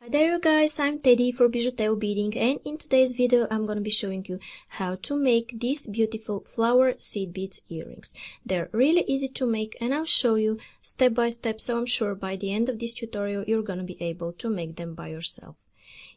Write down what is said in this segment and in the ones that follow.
Hi there you guys, I'm Teddy for BijuTeo Beading, and in today's video I'm gonna be showing you how to make these beautiful flower seed beads earrings. They're really easy to make and I'll show you step by step, so I'm sure by the end of this tutorial you're gonna be able to make them by yourself.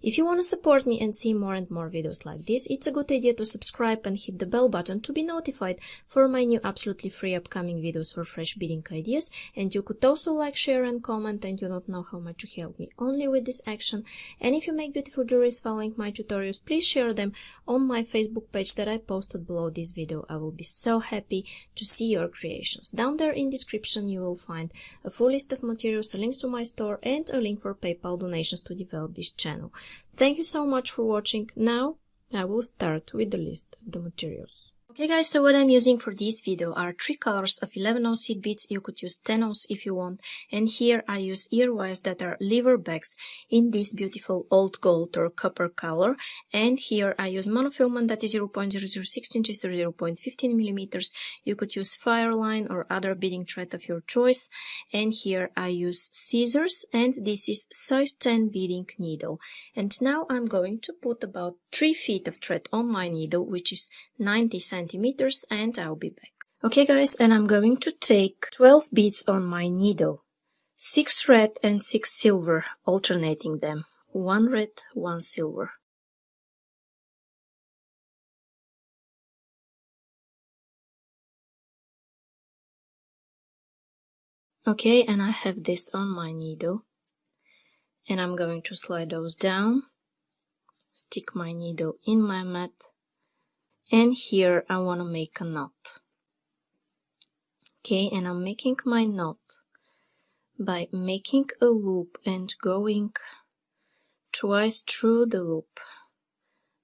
If you want to support me and see more and more videos like this, it's a good idea to subscribe and hit the bell button to be notified for my new absolutely free upcoming videos for fresh beading ideas. And you could also like, share and comment, and you don't know how much you help me only with this action. And if you make beautiful jewelries following my tutorials, please share them on my Facebook page that I posted below this video. I will be so happy to see your creations. Down there in description you will find a full list of materials, a link to my store and a link for PayPal donations to develop this channel. Thank you so much for watching. Now I will start with the list of the materials. Okay guys, so what I'm using for this video are 3 colors of 11-ounce seed beads. You could use 10-ounce if you want. And here I use ear wires that are lever backs in this beautiful old gold or copper color. And here I use monofilament that is 0.006 inches or 0.15 millimeters. You could use fireline or other beading thread of your choice. And here I use scissors, and this is size 10 beading needle. And now I'm going to put about 3 feet of thread on my needle, which is 90 centimeters, and I'll be back. Okay guys, and I'm going to take 12 beads on my needle, 6 red and 6 silver, alternating them, 1 red, 1 silver. Okay, and I have this on my needle, and I'm going to slide those down, stick my needle in my mat, and here I want to make a knot. Okay, and I'm making my knot by making a loop and going twice through the loop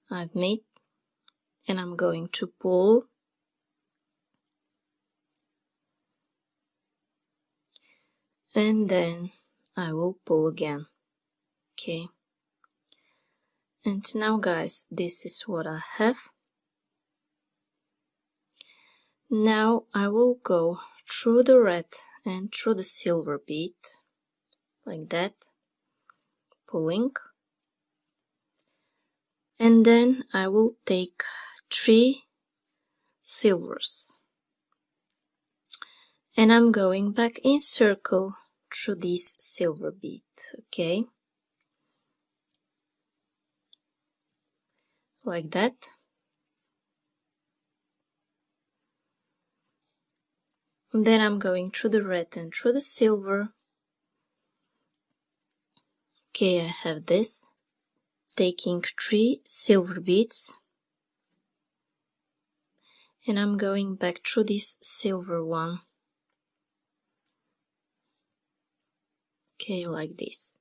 I've made, and I'm going to pull and then I will pull again. Okay, and now guys, this is what I have. Now I will go through the red and through the silver bead, like that, pulling, and then I will take 3 silvers, and I'm going back in circle through this silver bead, okay, like that. And then I'm going through the red and through the silver. Okay, I have this. Taking 3 silver beads, and I'm going back through this silver one. Okay, like this.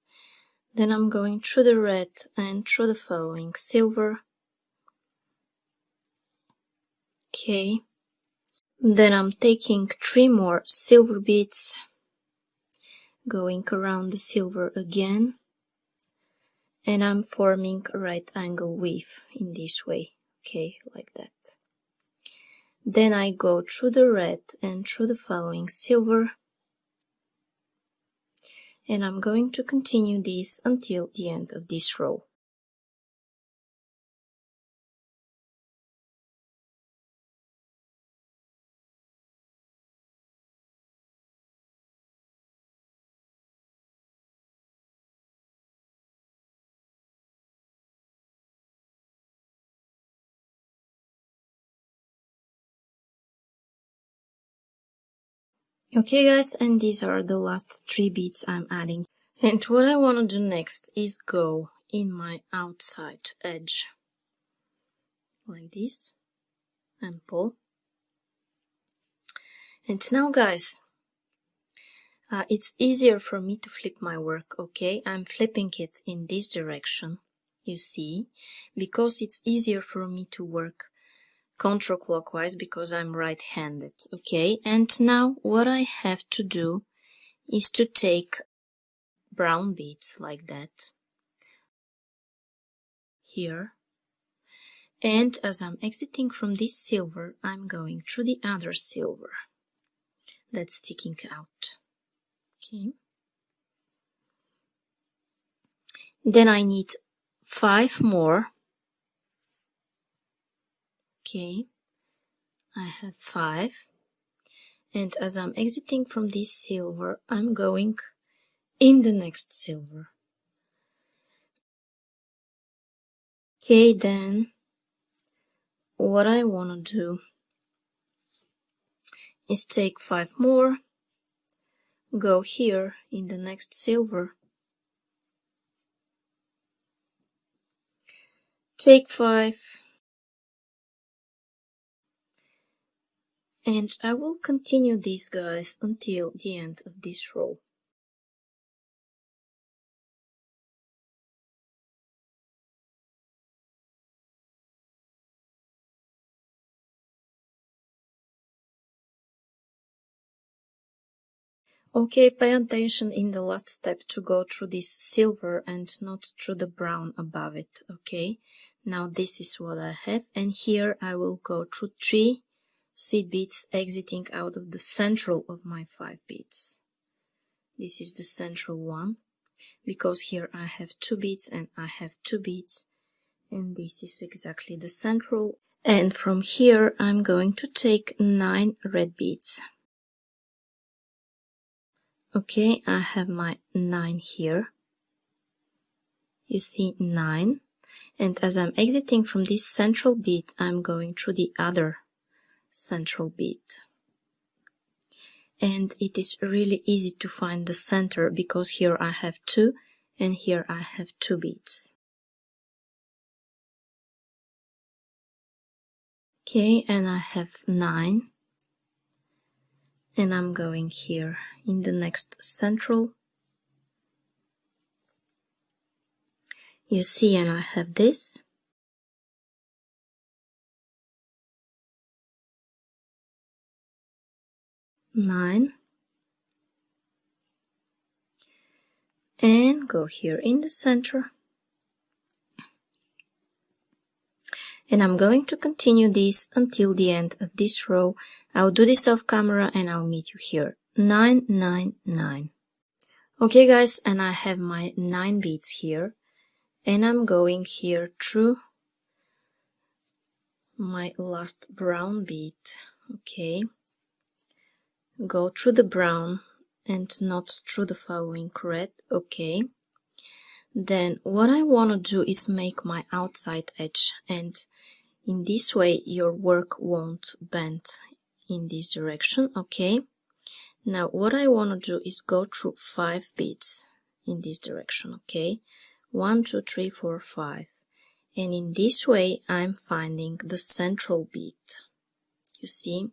Then I'm going through the red and through the following silver. Okay. Then I'm taking 3 more silver beads, going around the silver again, and I'm forming a right angle weave in this way, okay, like that. Then I go through the red and through the following silver, and I'm going to continue this until the end of this row. Okay guys, and these are the last 3 beads I'm adding. And what I want to do next is go in my outside edge, like this, and pull. And now guys, it's easier for me to flip my work, okay? I'm flipping it in this direction, you see, because it's easier for me to work counterclockwise because I'm right-handed, okay? And now what I have to do is to take brown beads like that here, and as I'm exiting from this silver, I'm going through the other silver that's sticking out. Okay. Then I need 5 more. Okay, I have 5. And as I'm exiting from this silver, I'm going in the next silver. Okay, then what I want to do is take 5 more, go here in the next silver, take 5, and I will continue this, guys, until the end of this row. Okay, pay attention in the last step to go through this silver and not through the brown above it, okay? Now this is what I have, and here I will go through 3 seed beads exiting out of the central of my 5 beads. This is the central one, because here I have 2 beads and I have 2 beads, and this is exactly the central. And from here I'm going to take 9 red beads. Okay, I have my 9 here. You see 9. And as I'm exiting from this central bead, I'm going through the other central bead. And it is really easy to find the center because here I have 2 and here I have 2 beads. Okay, and I have 9. And I'm going here in the next central. You see, and I have this. Nine. And go here in the center. And I'm going to continue this until the end of this row. I'll do this off camera and I'll meet you here. 9, 9, 9. Okay, guys, and I have my 9 beads here. And I'm going here through my last brown bead. Okay. Go through the brown and not through the following red. Okay. Then what I want to do is make my outside edge, and in this way your work won't bend in this direction. Okay. Now what I want to do is go through 5 beads in this direction. Okay. 1, 2, 3, 4, 5. And in this way I'm finding the central bead. You see,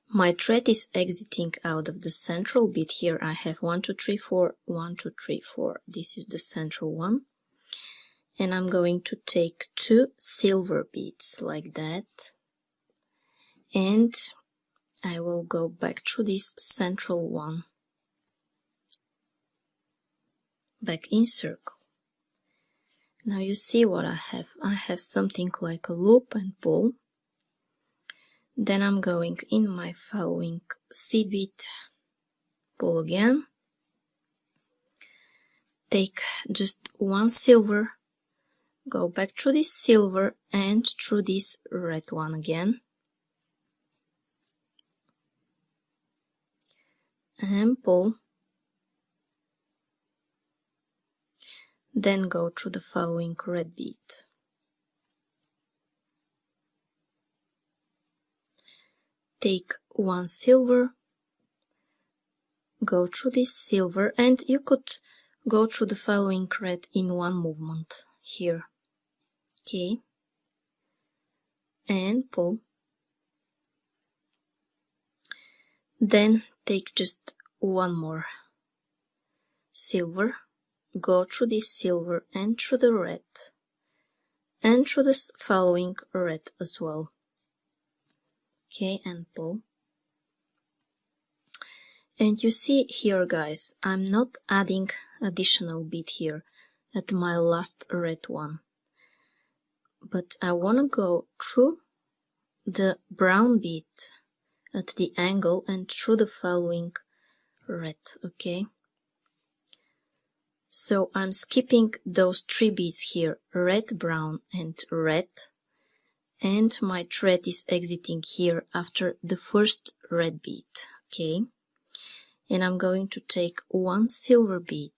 my thread is exiting out of the central bead. Here I have 1, 2, 3, 4, 1, 2, 3, 4. This is the central one. And I'm going to take 2 silver beads like that. And I will go back through this central one. Back in circle. Now you see what I have. I have something like a loop and pull. Then I'm going in my following seed bead, pull again, take just 1 silver, go back through this silver and through this red one again, and pull, then go through the following red bead. Take 1 silver, go through this silver, and you could go through the following red in one movement here. Okay, and pull. Then take just 1 more silver, go through this silver and through the red, and through this following red as well. Okay, and pull. And you see here, guys, I'm not adding additional bead here at my last red one, but I want to go through the brown bead at the angle and through the following red. Okay, So I'm skipping those 3 beads here, red, brown and red, and my thread is exiting here after the first red bead. Okay, and I'm going to take 1 silver bead,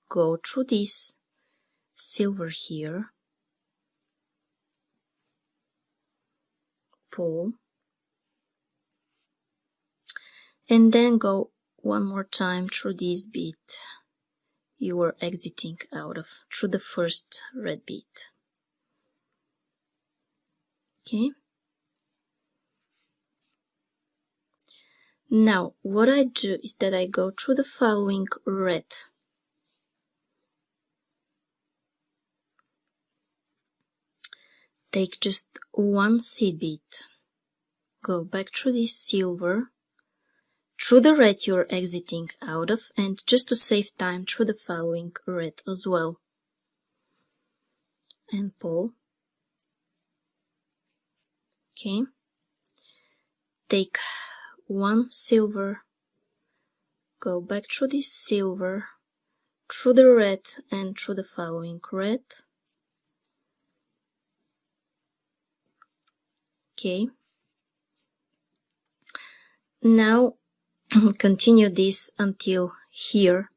go through this silver here, pull, and then go one more time through this bead you were exiting out of, through the first red bead. Okay, now what I do is that I go through the following red, take just 1 seed bead, go back through this silver, through the red you're exiting out of, and just to save time, through the following red as well, and pull. Okay, take 1 silver, go back through this silver, through the red and through the following red. Okay, now continue this until here.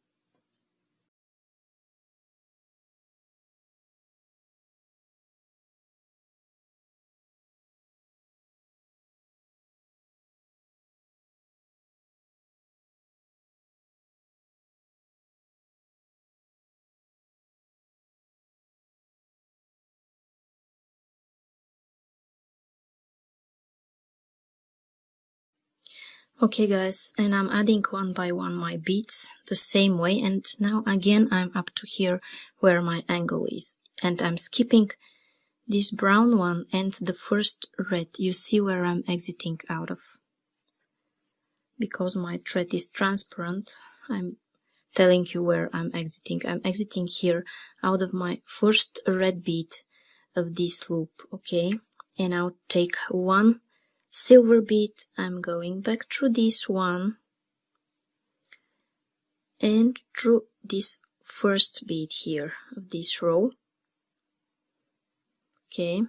Okay guys, and I'm adding one by one my beads the same way, and now again I'm up to here where my angle is, and I'm skipping this brown one and the first red. You see where I'm exiting out of, because my thread is transparent. I'm telling you where I'm exiting. I'm exiting here out of my first red bead of this loop. Okay, and I'll take 1 silver bead, I'm going back through this one and through this first bead here of this row. Okay,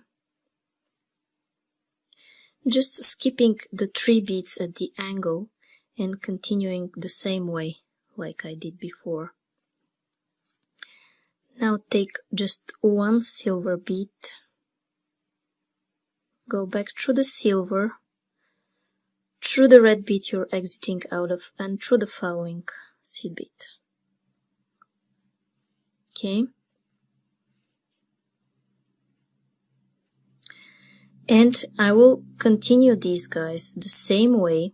just skipping the 3 beads at the angle and continuing the same way like I did before. Now take just 1 silver bead, go back through the silver, through the red bead you're exiting out of, and through the following seed bead. Okay, and I will continue these guys the same way,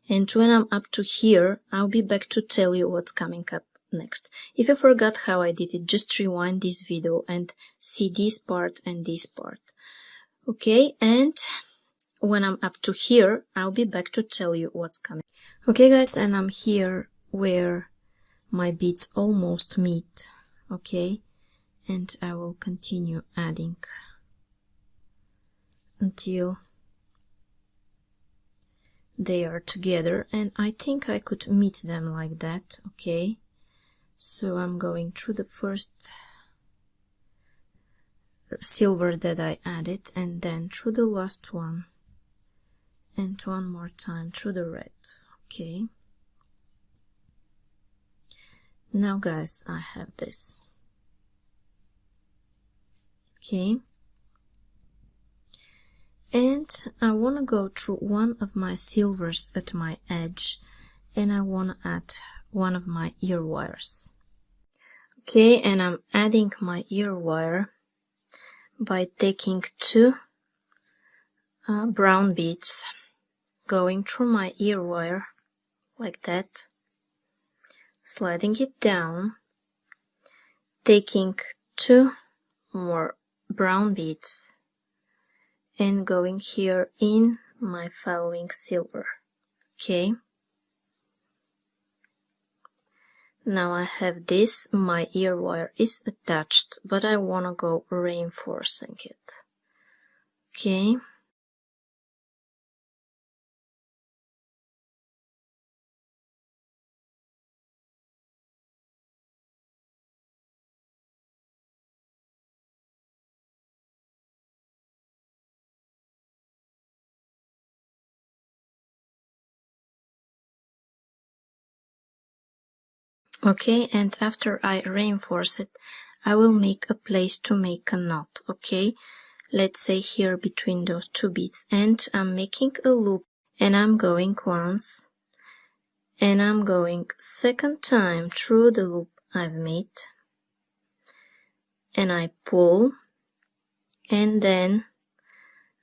and when I'm up to here I'll be back to tell you what's coming up next. If you forgot how I did it, just rewind this video and see this part and this part. Okay, and when I'm up to here I'll be back to tell you what's coming. Okay guys, and I'm here where my beads almost meet. Okay, and I will continue adding until they are together, and I think I could meet them like that. Okay, so I'm going through the first silver that I added, and then through the last one, and one more time through the red. Okay, now guys, I have this. Okay, and I want to go through one of my silvers at my edge, and I want to add one of my ear wires. Okay, and I'm adding my ear wire by taking 2 brown beads, going through my ear wire like that, sliding it down, taking 2 more brown beads and going here in my following silver. Okay, now I have this, my ear wire is attached, but I want to go reinforcing it. Okay, Okay, and after I reinforce it, I will make a place to make a knot, okay? Let's say here between those two beads, and I'm making a loop, and I'm going once, and I'm going second time through the loop I've made, and I pull, and then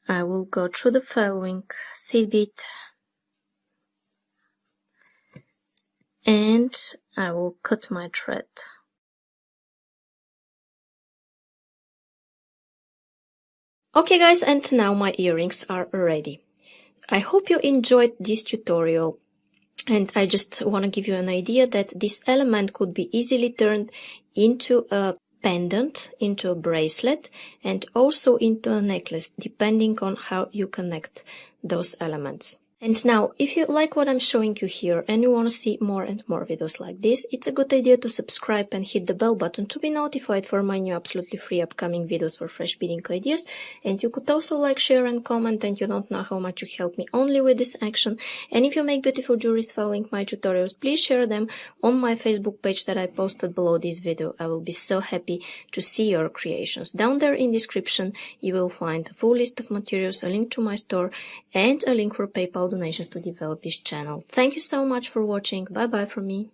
I will go through the following seed bead, and I will cut my thread. Okay guys, and now my earrings are ready. I hope you enjoyed this tutorial, and I just want to give you an idea that this element could be easily turned into a pendant, into a bracelet, and also into a necklace, depending on how you connect those elements. And now, if you like what I'm showing you here and you want to see more and more videos like this, it's a good idea to subscribe and hit the bell button to be notified for my new absolutely free upcoming videos for fresh beading ideas. And you could also like, share and comment, and you don't know how much you help me only with this action. And if you make beautiful jewelries following my tutorials, please share them on my Facebook page that I posted below this video. I will be so happy to see your creations. Down there in description, you will find a full list of materials, a link to my store, and a link for PayPal donations to develop this channel. Thank you so much for watching. Bye bye from me.